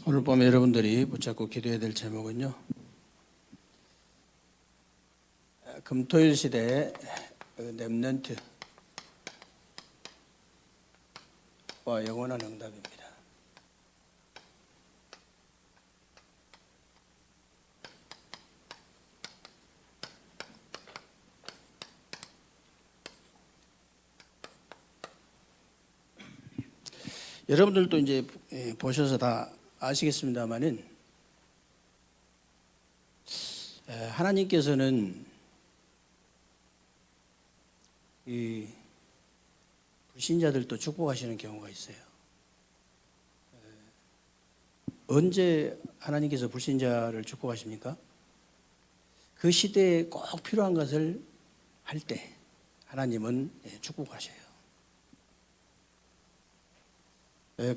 오늘 밤에 여러분들이 붙잡고 기도해야 될 제목은요, 금토일 시대의 렘넌트와 영원한 응답입니다. 여러분들도 이제 보셔서 다 아시겠습니다만은 하나님께서는 이 불신자들도 축복하시는 경우가 있어요. 언제 하나님께서 불신자를 축복하십니까? 그 시대에 꼭 필요한 것을 할 때 하나님은 축복하셔요.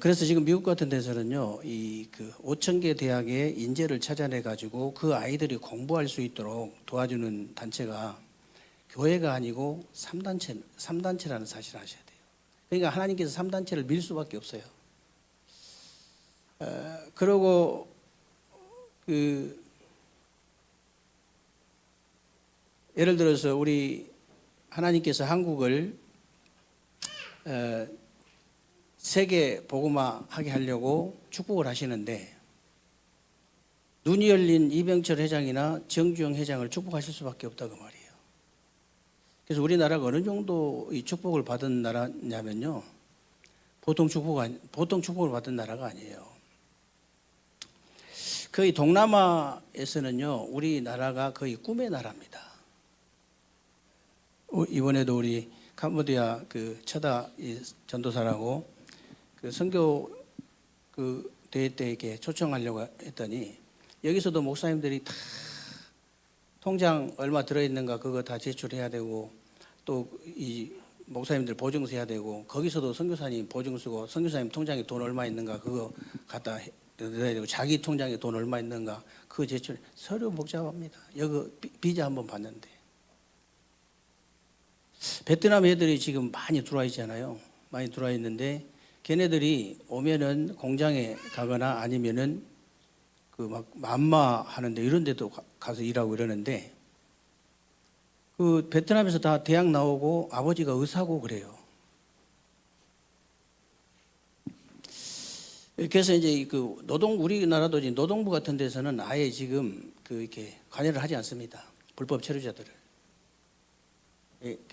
그래서 지금 미국 같은 데서는요, 그 5,000개 대학의 인재를 찾아내 가지고 그 아이들이 공부할 수 있도록 도와주는 단체가 교회가 아니고 3단체라는 사실을 아셔야 돼요. 그러니까 하나님께서 3단체를 밀 수밖에 없어요. 그리고 예를 들어서 우리 하나님께서 한국을 세계 복음화하게 하려고 축복을 하시는데 눈이 열린 이병철 회장이나 정주영 회장을 축복하실 수밖에 없다고 말이에요. 그래서 우리나라가 어느 정도 이 축복을 받은 나라냐면요, 보통 축복을 받은 나라가 아니에요. 거의 동남아에서는요, 우리나라가 거의 꿈의 나라입니다. 이번에도 우리 캄보디아 그 처다 전도사라고 그 선교 그 대회 때 이렇게 초청하려고 했더니 여기서도 목사님들이 다 통장 얼마 들어있는가 그거 다 제출해야 되고 또 이 목사님들 보증서 해야 되고 거기서도 선교사님 보증서고 선교사님 통장에 돈 얼마 있는가 그거 갖다 넣어야 되고 자기 통장에 돈 얼마 있는가 그거 제출 서류 복잡합니다. 여기 비자 한번 봤는데 베트남 애들이 지금 많이 들어와 있잖아요. 많이 들어와 있는데 걔네들이 오면은 공장에 가거나 아니면은 그 막 맘마 하는데 이런 데도 가서 일하고 이러는데 그 베트남에서 다 대학 나오고 아버지가 의사고 그래요. 그래서 이제 그 우리나라도 이제 노동부 같은 데서는 아예 지금 그 이렇게 관여를 하지 않습니다. 불법 체류자들을.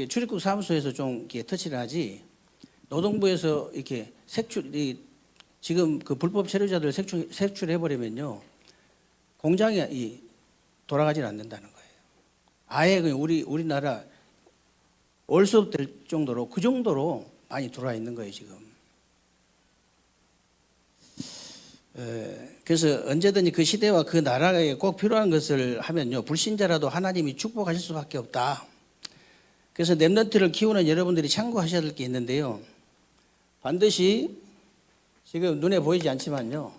출입국 사무소에서 좀 이렇게 터치를 하지 노동부에서 이렇게 지금 그 불법 체류자들 색출해 버리면요 공장이 돌아가질 않는다는 거예요. 아예 그냥 우리나라 월수업 될 정도로 그 정도로 많이 들어와 있는 거예요 지금. 그래서 언제든지 그 시대와 그 나라에 꼭 필요한 것을 하면요 불신자라도 하나님이 축복하실 수밖에 없다. 그래서 렘넌트를 키우는 여러분들이 참고하셔야 될 게 있는데요. 반드시 지금 눈에 보이지 않지만요.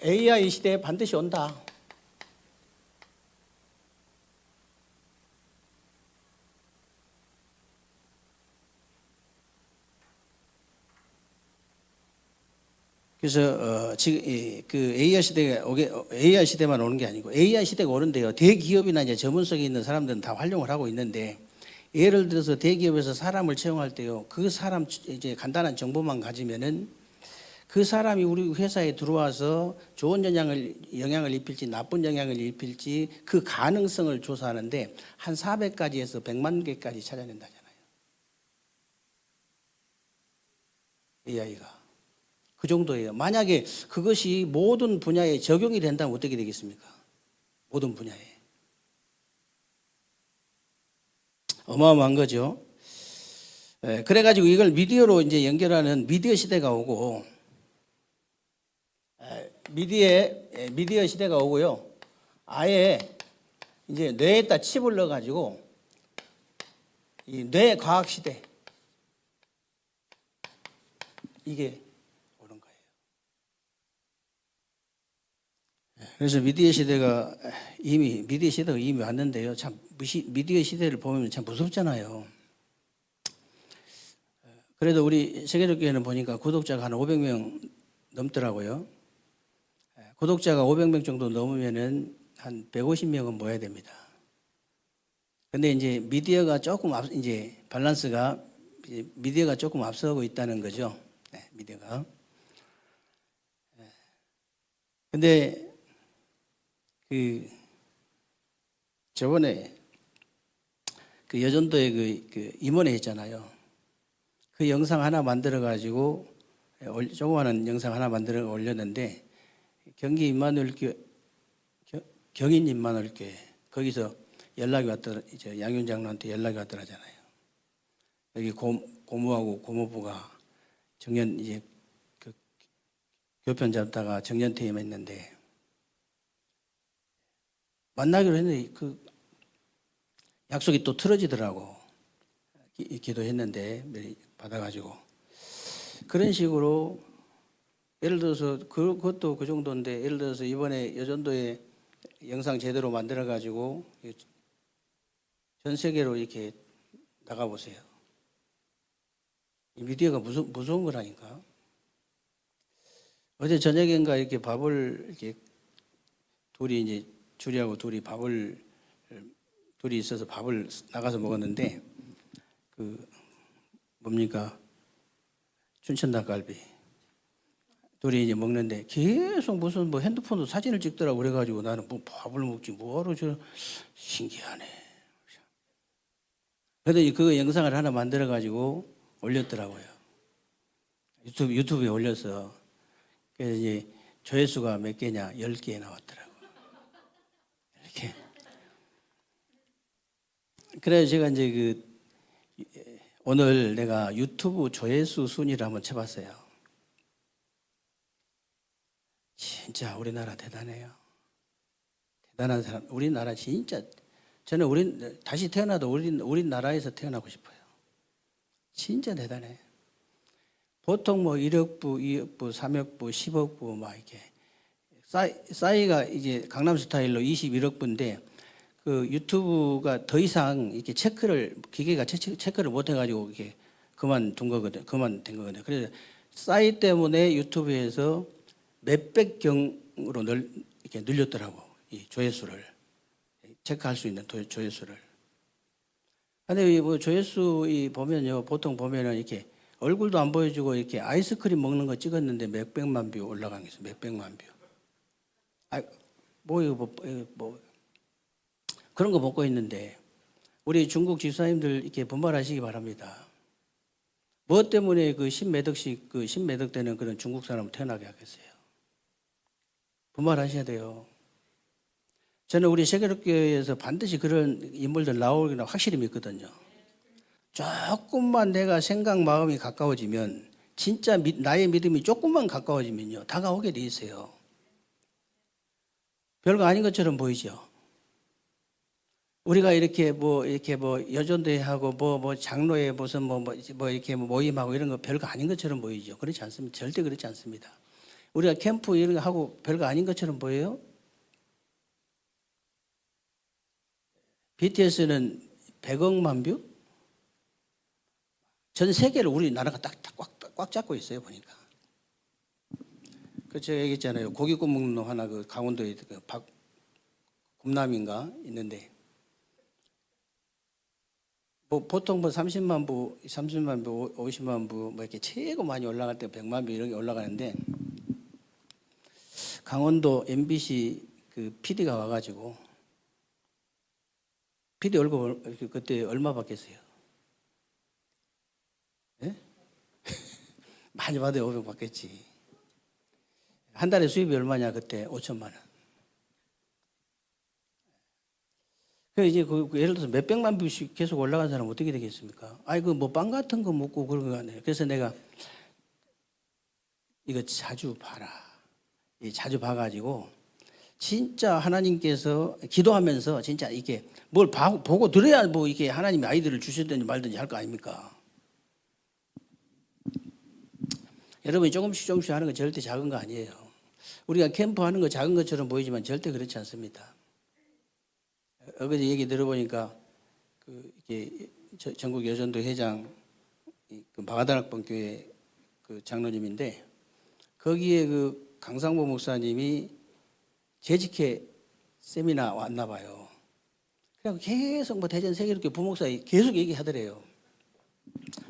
AI 시대에 반드시 온다. 그래서 지금 그 AI 시대만 오는 게 아니고 AI 시대가 오는데요. 대기업이나 이제 전문성이 있는 사람들은 다 활용을 하고 있는데 예를 들어서 대기업에서 사람을 채용할 때요. 그 사람 이제 간단한 정보만 가지면은 그 사람이 우리 회사에 들어와서 좋은 영향을 입힐지 나쁜 영향을 입힐지 그 가능성을 조사하는데 한 400가지에서 100만 개까지 찾아낸다잖아요. AI가. 그 정도예요. 만약에 그것이 모든 분야에 적용이 된다면 어떻게 되겠습니까? 모든 분야에. 어마어마한 거죠. 그래가지고 이걸 미디어로 이제 연결하는 미디어 시대가 오고, 미디어 시대가 오고요. 아예 이제 뇌에다 칩을 넣어가지고 이 뇌 과학 시대 이게 오는 거예요. 그래서 미디어 시대가 이미 왔는데요. 참 미디어 시대를 보면 참 무섭잖아요. 그래도 우리 세계적 교회는 보니까 구독자가 한 500명 넘더라고요. 구독자가 500명 정도 넘으면은 한 150명은 모여야 됩니다. 근데 이제 미디어가 조금 이제 밸런스가 미디어가 조금 앞서고 있다는 거죠. 네, 미디어가. 근데 그 저번에 그 여전도에 그 임원회 했잖아요. 그 영상 하나 만들어 가지고 조그마한 영상 하나 만들어 올렸는데 경기 임마누엘 경인 임마누엘교회 거기서 연락이 왔더라. 이제 양윤 장로한테 연락이 왔더라잖아요. 여기 고모하고 고모부가 정년 이제 그 교편 잡다가 정년 퇴임했는데 만나기로 했는데 그 약속이 또 틀어지더라고. 기도했는데 받아가지고 그런 식으로 예를 들어서 그것도 그 정도인데 예를 들어서 이번에 여전도에 영상 제대로 만들어 가지고 전 세계로 이렇게 나가 보세요. 이 미디어가 무서운 거라니까. 어제 저녁인가 이렇게 밥을 이렇게 둘이 이제 주리하고 둘이 둘이 있어서 밥을 나가서 먹었는데 그 뭡니까 춘천 닭갈비 둘이 이제 먹는데 계속 무슨 뭐 핸드폰으로 사진을 찍더라고 그래가지고 나는 뭐 밥을 먹지 뭐하러 저 신기하네. 그래도 그 영상을 하나 만들어 가지고 올렸더라고요. 유튜브에 올려서 그래서 이제 조회수가 몇 개냐 10개 나왔더라고. 이렇게. 그래서 제가 이제 오늘 내가 유튜브 조회수 순위를 한번 쳐봤어요. 진짜 우리나라 대단해요. 대단한 사람. 우리나라 진짜 저는 다시 태어나도 우리나라에서 태어나고 싶어요. 진짜 대단해. 보통 뭐 1억부, 2억부, 3억부, 10억부 막 이렇게 싸이가 이제 강남 스타일로 21억부인데 그 유튜브가 더 이상 이렇게 기계가 체크를 못 해가지고 이렇게 그만둔 거거든. 그만된 거거든. 그래서 싸이 때문에 유튜브에서 몇백 경으로 이렇게 늘렸더라고. 이 조회수를 체크할 수 있는 조회수를. 근데 뭐 조회수 보면요, 보통 보면은 이렇게 얼굴도 안 보여주고 이렇게 아이스크림 먹는 거 찍었는데 몇백만 뷰 올라간 게 있어. 몇백만 뷰. 뭐 그런 거 먹고 있는데 우리 중국 집사님들 이렇게 분발하시기 바랍니다. 뭐 때문에 그 십매덕 되는 그런 중국 사람을 태어나게 하겠어요? 분발하셔야 돼요. 저는 우리 세계롭교회에서 반드시 그런 인물들 나오기는 확실히 믿거든요. 조금만 내가 생각 마음이 가까워지면 진짜 나의 믿음이 조금만 가까워지면요 다가오게 돼 있어요. 별거 아닌 것처럼 보이죠. 우리가 이렇게 뭐 여전대 하고 뭐 장로회 무슨 뭐 이렇게 모임하고 이런 거 별거 아닌 것처럼 보이죠. 그렇지 않습니다. 절대 그렇지 않습니다. 우리가 캠프 이런 거 하고 별거 아닌 것처럼 보여요. BTS는 100억만 뷰? 전 세계를 우리나라가 꽉 잡고 있어요 보니까. 그 제가 얘기했잖아요. 고기 구워 먹는 놈 하나 그 강원도에 곰남인가 있는데 뭐 보통 뭐 30만 부, 50만 부 뭐 이렇게 최고 많이 올라갈 때 100만 부 이런 게 올라가는데 강원도 MBC 그 PD가 와가지고 PD 월급 그때 얼마 받겠어요? 예? 많이 받아요. 500 받겠지. 한 달에 수입이 얼마냐 그때 5천만 원. 그 이제 예를 들어서 몇 백만 뷰씩 계속 올라간 사람 어떻게 되겠습니까? 아이 그 뭐 빵 같은 거 먹고 그런 거 아니에요. 그래서 내가 이거 자주 봐라. 자주 봐가지고 진짜 하나님께서 기도하면서 진짜 이게 뭘 보고 들어야 뭐 이게 하나님이 아이들을 주시든지 말든지 할 거 아닙니까? 여러분이 조금씩 하는 거 절대 작은 거 아니에요. 우리가 캠프 하는 거 작은 것처럼 보이지만 절대 그렇지 않습니다. 어제 얘기 들어보니까 이게 전국 여전도 회장 그 마가다락본 교회 그 장로님인데 거기에 그 강상보 목사님이 재직회 세미나 왔나 봐요. 그래서 계속 뭐 대전 세계롭게 부목사 계속 얘기하더래요.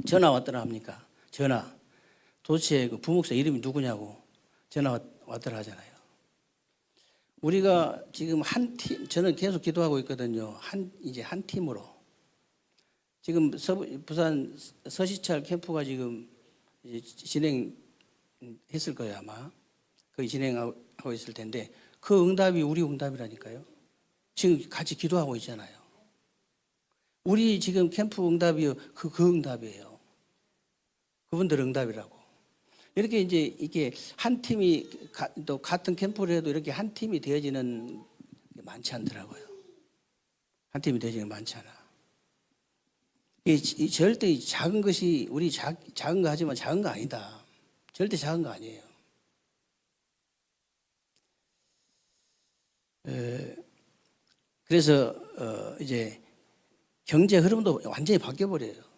전화 왔더라 합니까? 전화. 도대체 그 부목사 이름이 누구냐고 전화 왔더라 하잖아요. 우리가 지금 한 팀, 저는 계속 기도하고 있거든요. 이제 한 팀으로. 지금 부산 서시찰 캠프가 지금 이제 진행했을 거예요, 아마. 거의 진행하고 있을 텐데, 그 응답이 우리 응답이라니까요. 지금 같이 기도하고 있잖아요. 우리 지금 캠프 응답이 그 응답이에요. 그분들 응답이라고. 이렇게 이제 이게 한 팀이 또 같은 캠프를 해도 이렇게 한 팀이 되어지는 게 많지 않더라고요. 한 팀이 되어지는 게 많지 않아. 절대 작은 것이 우리 작은 거 하지만 작은 거 아니다. 절대 작은 거 아니에요. 그래서 이제 경제 흐름도 완전히 바뀌어 버려요.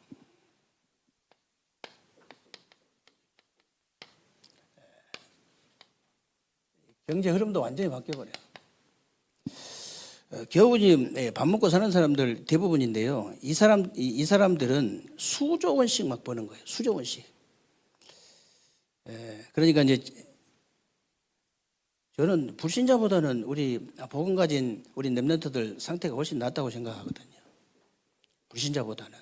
경제 흐름도 완전히 바뀌어 버려요. 겨우님 밥 먹고 사는 사람들 대부분인데요. 이 사람들은 수조 원씩 막 버는 거예요. 수조 원씩. 그러니까 이제 저는 불신자보다는 우리 복음 가진 우리 렘넌트들 상태가 훨씬 낫다고 생각하거든요. 불신자보다는.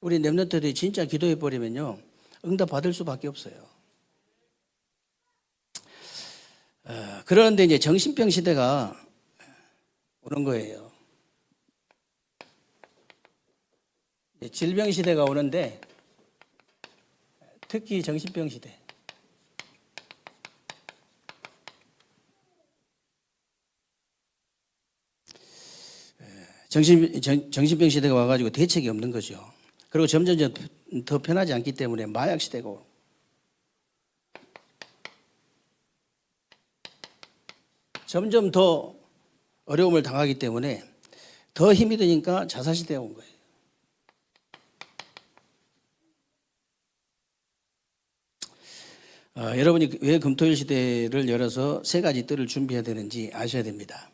우리 렘넌트들이 진짜 기도해 버리면요. 응답 받을 수밖에 없어요. 그런데 이제 정신병 시대가 오는 거예요. 질병 시대가 오는데 특히 정신병 시대. 정신병 시대가 와가지고 대책이 없는 거죠. 그리고 점점 더 편하지 않기 때문에 마약 시대고 점점 더 어려움을 당하기 때문에 더 힘이 드니까 자살 시대가 온 거예요. 여러분이 왜 금토일 시대를 열어서 세 가지 뜰을 준비해야 되는지 아셔야 됩니다.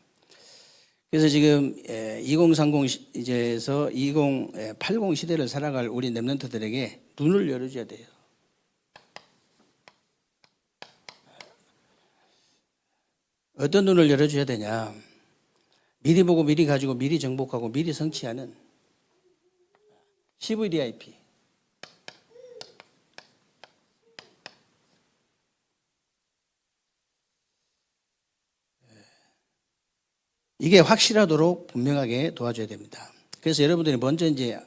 그래서 지금 2030 이제서 2080 시대를 살아갈 우리 렘넌트들에게 눈을 열어줘야 돼요. 어떤 눈을 열어줘야 되냐? 미리 보고 미리 가지고 미리 정복하고 미리 성취하는 CVDIP. 이게 확실하도록 분명하게 도와줘야 됩니다. 그래서 여러분들이 먼저 이제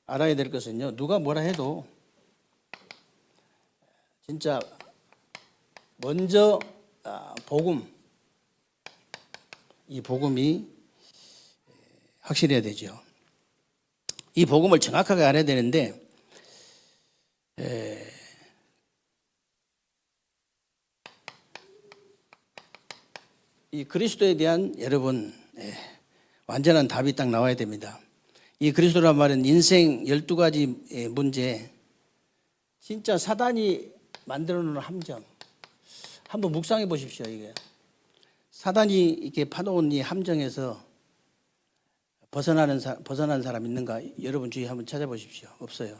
알아야 될 것은요. 누가 뭐라 해도 진짜 먼저 복음, 이 복음이 확실해야 되죠. 이 복음을 정확하게 알아야 되는데 이 그리스도에 대한 여러분 완전한 답이 딱 나와야 됩니다. 이 그리스도란 말은 인생 12가지 문제, 진짜 사단이 만들어 놓은 함정, 한번 묵상해 보십시오. 이게 사단이 이렇게 파놓은 이 함정에서 벗어난 사람 있는가? 여러분 주위에 한번 찾아보십시오. 없어요.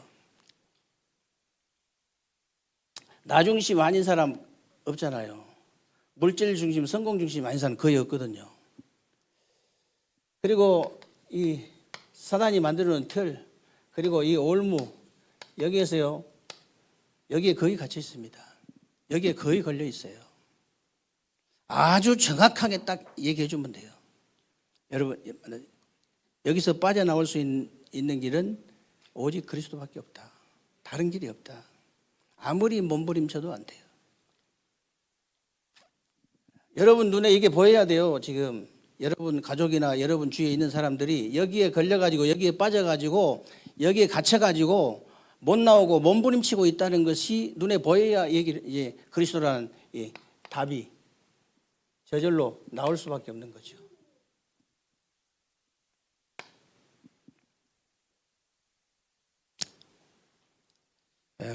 나 중심 아닌 사람 없잖아요. 물질 중심, 성공 중심 아닌 사람 거의 없거든요. 그리고 이 사단이 만들어놓은 틀, 그리고 이 올무, 여기에서요, 여기에 거의 갇혀 있습니다. 여기에 거의 걸려 있어요. 아주 정확하게 딱 얘기해 주면 돼요. 여러분, 여기서 빠져나올 수 있는 길은 오직 그리스도밖에 없다. 다른 길이 없다. 아무리 몸부림쳐도 안 돼요. 여러분 눈에 이게 보여야 돼요. 지금 여러분 가족이나 여러분 주위에 있는 사람들이 여기에 걸려가지고 여기에 빠져가지고 여기에 갇혀가지고 못 나오고 몸부림치고 있다는 것이 눈에 보여야 이제 그리스도라는 답이 저절로 나올 수밖에 없는 거죠.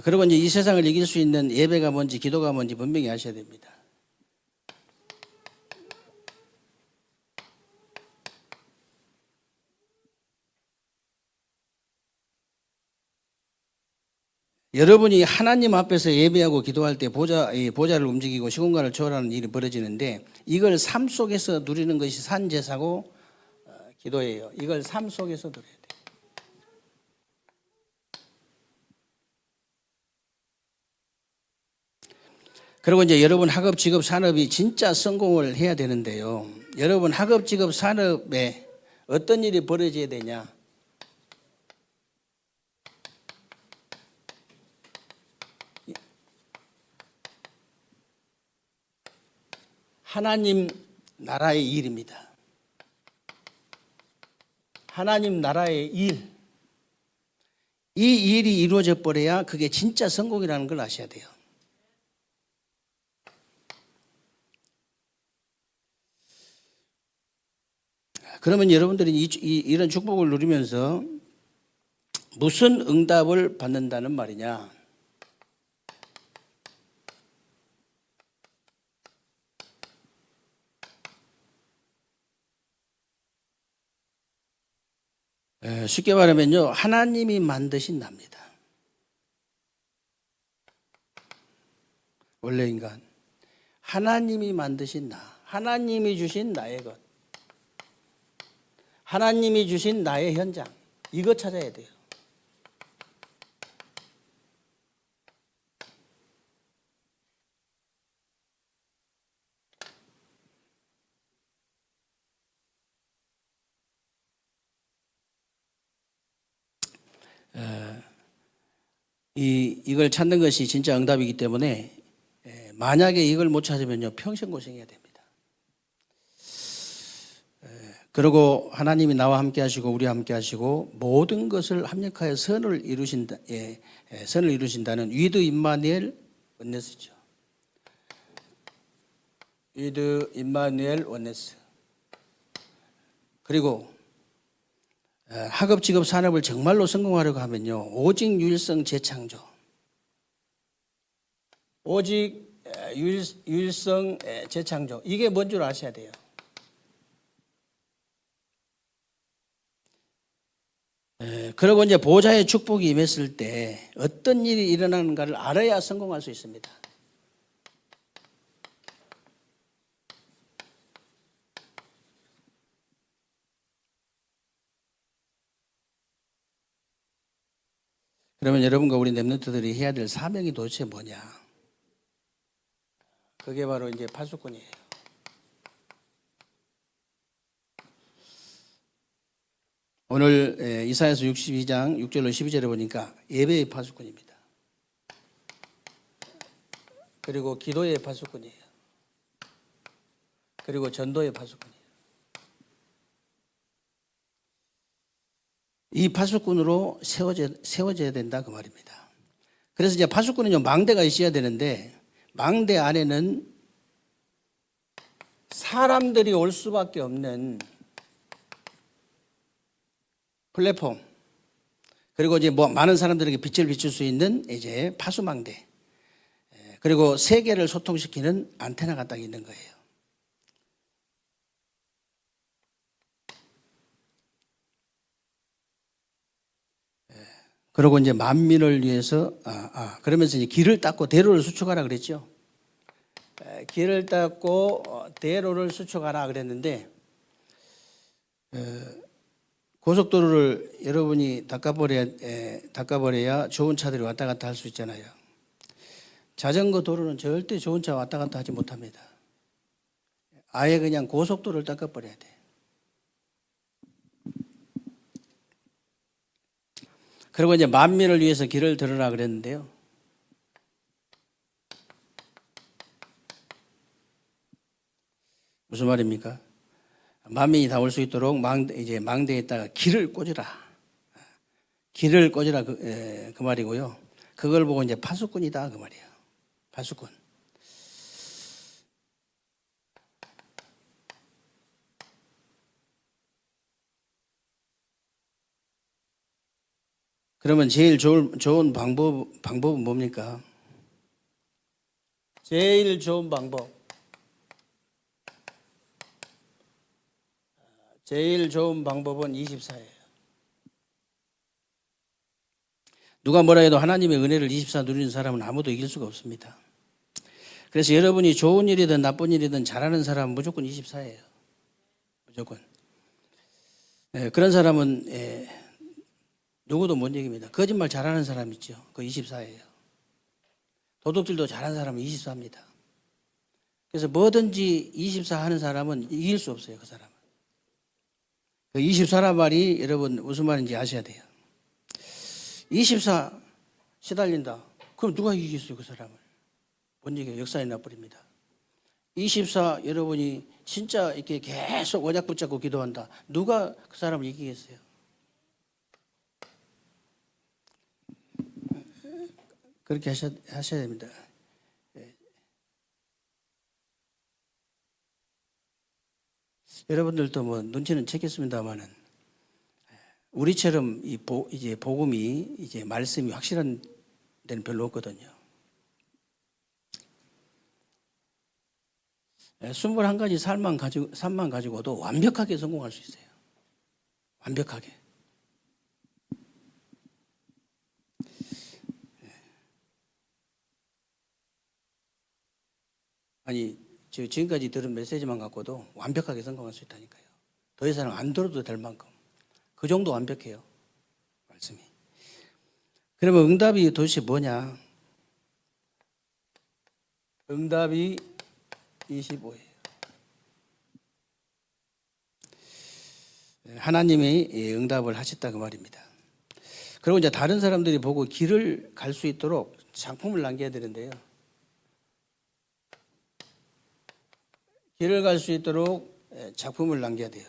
그리고 이제 이 세상을 이길 수 있는 예배가 뭔지 기도가 뭔지 분명히 아셔야 됩니다. 여러분이 하나님 앞에서 예배하고 기도할 때 이 보좌를 움직이고 시공간을 초월하는 일이 벌어지는데 이걸 삶 속에서 누리는 것이 산제사고 기도예요. 이걸 삶 속에서 누려야 돼요. 그리고 이제 여러분 학업, 직업, 산업이 진짜 성공을 해야 되는데요. 여러분 학업, 직업, 산업에 어떤 일이 벌어져야 되냐? 하나님 나라의 일입니다. 하나님 나라의 일. 이 일이 이루어져 버려야 그게 진짜 성공이라는 걸 아셔야 돼요. 그러면 여러분들이 이런 축복을 누리면서 무슨 응답을 받는다는 말이냐? 쉽게 말하면요, 하나님이 만드신 나입니다. 원래 인간. 하나님이 만드신 나. 하나님이 주신 나의 것. 하나님이 주신 나의 현장. 이거 찾아야 돼요. 이걸 찾는 것이 진짜 응답이기 때문에 만약에 이걸 못 찾으면요, 평생 고생해야 됩니다. 그리고 하나님이 나와 함께 하시고 우리와 함께 하시고 모든 것을 합력하여 선을 이루신다는 위드 임마누엘 원네스죠. 위드 임마누엘 원네스. 그리고 학업, 직업, 산업을 정말로 성공하려고 하면요, 오직 유일성 재창조. 오직 유일성 재창조. 이게 뭔 줄 아셔야 돼요. 그리고 이제 보좌의 축복이 임했을 때 어떤 일이 일어나는가를 알아야 성공할 수 있습니다. 그러면 여러분과 우리 랩런트들이 해야 될 사명이 도대체 뭐냐? 그게 바로 이제 파수꾼이에요. 오늘 이사야서 62장 6절로 12절에 보니까 예배의 파수꾼입니다. 그리고 기도의 파수꾼이에요. 그리고 전도의 파수꾼이에요. 이 파수꾼으로 세워져야 된다 그 말입니다. 그래서 이제 파수꾼은 망대가 있어야 되는데 망대 안에는 사람들이 올 수밖에 없는 플랫폼, 그리고 이제 많은 사람들에게 빛을 비출 수 있는 이제 파수망대, 그리고 세계를 소통시키는 안테나가 딱 있는 거예요. 그리고 이제 만민을 위해서 그러면서 이제 길을 닦고 대로를 수축하라 그랬죠. 길을 닦고 대로를 수축하라 그랬는데 고속도로를 여러분이 닦아버려야 좋은 차들이 왔다 갔다 할 수 있잖아요. 자전거 도로는 절대 좋은 차 왔다 갔다 하지 못합니다. 아예 그냥 고속도로를 닦아버려야 돼. 그리고 이제 만민을 위해서 길을 들으라 그랬는데요. 무슨 말입니까? 만민이 다 올 수 있도록 망대에다가 길을 꽂으라. 길을 꽂으라 그 말이고요. 그걸 보고 이제 파수꾼이다 그 말이에요. 파수꾼. 그러면 제일 좋은 방법은 뭡니까? 제일 좋은 방법. 제일 좋은 방법은 24예요. 누가 뭐라 해도 하나님의 은혜를 24 누리는 사람은 아무도 이길 수가 없습니다. 그래서 여러분이 좋은 일이든 나쁜 일이든 잘하는 사람은 무조건 24예요. 무조건. 그런 사람은 누구도 못 이깁니다. 거짓말 잘하는 사람 있죠. 그 24예요. 도둑질도 잘하는 사람은 24입니다. 그래서 뭐든지 24 하는 사람은 이길 수 없어요. 그 사람은. 그 24란 말이 여러분 무슨 말인지 아셔야 돼요. 24 시달린다. 그럼 누가 이기겠어요? 그 사람을. 못 이겨요. 역사에 나버립니다. 24 여러분이 진짜 이렇게 계속 언약 붙잡고 기도한다. 누가 그 사람을 이기겠어요? 그렇게 하셔야 됩니다. 여러분들도 뭐 눈치는 채겠습니다만은 우리처럼 이제 복음이 이제 말씀이 확실한 데는 별로 없거든요. 21가지 삶만 가지고도 완벽하게 성공할 수 있어요. 완벽하게. 아니, 지금까지 들은 메시지만 갖고도 완벽하게 성공할 수 있다니까요. 더 이상 안 들어도 될 만큼. 그 정도 완벽해요. 말씀이. 그러면 응답이 도대체 뭐냐? 응답이 25예요. 하나님이 응답을 하셨다 그 말입니다. 그리고 이제 다른 사람들이 보고 길을 갈 수 있도록 작품을 남겨야 되는데요. 길을 갈 수 있도록 작품을 남겨야 돼요.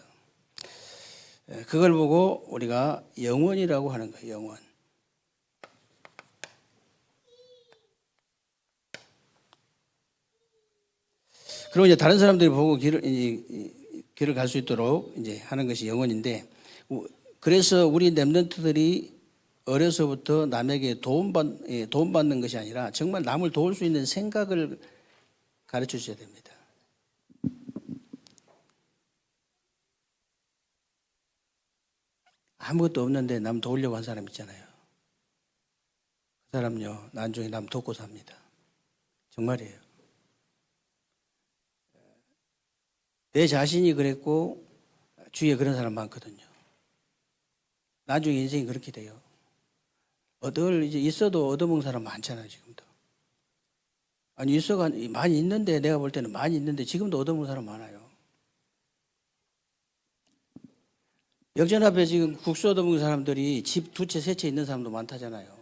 그걸 보고 우리가 영원이라고 하는 거예요. 영원. 그리고 이제 다른 사람들이 보고 길을 갈 수 있도록 이제 하는 것이 영원인데, 그래서 우리 렘넌트들이 어려서부터 남에게 도움받는 것이 아니라 정말 남을 도울 수 있는 생각을 가르쳐 주셔야 됩니다. 아무것도 없는데 남 도우려고 한 사람 있잖아요. 그 사람요, 나중에 남 돕고 삽니다. 정말이에요. 내 자신이 그랬고 주위에 그런 사람 많거든요. 나중에 인생이 그렇게 돼요. 이제 있어도 얻어먹는 사람 많잖아요, 지금도. 아니, 많이 있는데, 내가 볼 때는 많이 있는데 지금도 얻어먹는 사람 많아요. 역전 앞에 지금 국수 얻어먹는 사람들이 집 2채, 3채 있는 사람도 많다잖아요.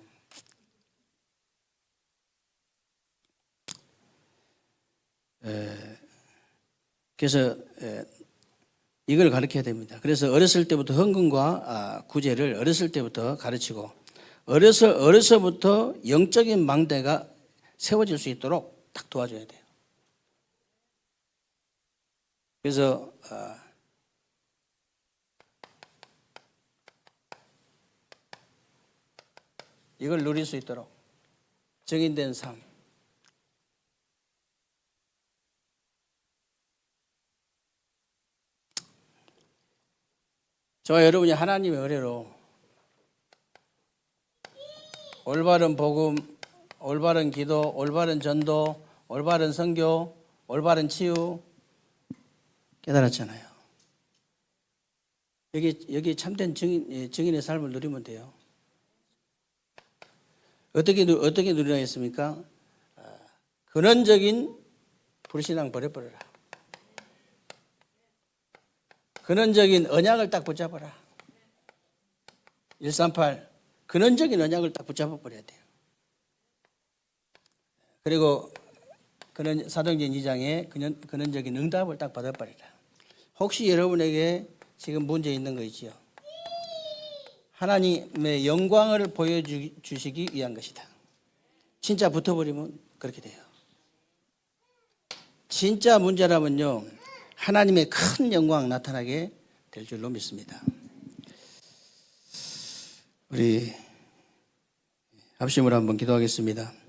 그래서 이걸 가르쳐야 됩니다. 그래서 어렸을 때부터 헌금과 구제를 어렸을 때부터 가르치고 어려서부터 영적인 망대가 세워질 수 있도록 딱 도와줘야 돼요. 그래서 이걸 누릴 수 있도록 정인된 삶. 저와 여러분이 하나님의 은혜로 올바른 복음, 올바른 기도, 올바른 전도, 올바른 선교, 올바른 치유 깨달았잖아요. 여기 참된 증인의 삶을 누리면 돼요. 어떻게 누리라 했습니까? 근원적인 불신앙 버려버려라. 근원적인 언약을 딱 붙잡아라. 138 근원적인 언약을 딱 붙잡아 버려야 돼요. 그리고 사도행전 2장에 근원적인 응답을 딱 받아버리라. 혹시 여러분에게 지금 문제 있는 거 있지요? 하나님의 영광을 보여주시기 위한 것이다. 진짜 붙어버리면 그렇게 돼요. 진짜 문제라면요, 하나님의 큰 영광 나타나게 될 줄로 믿습니다. 우리 합심으로 한번 기도하겠습니다.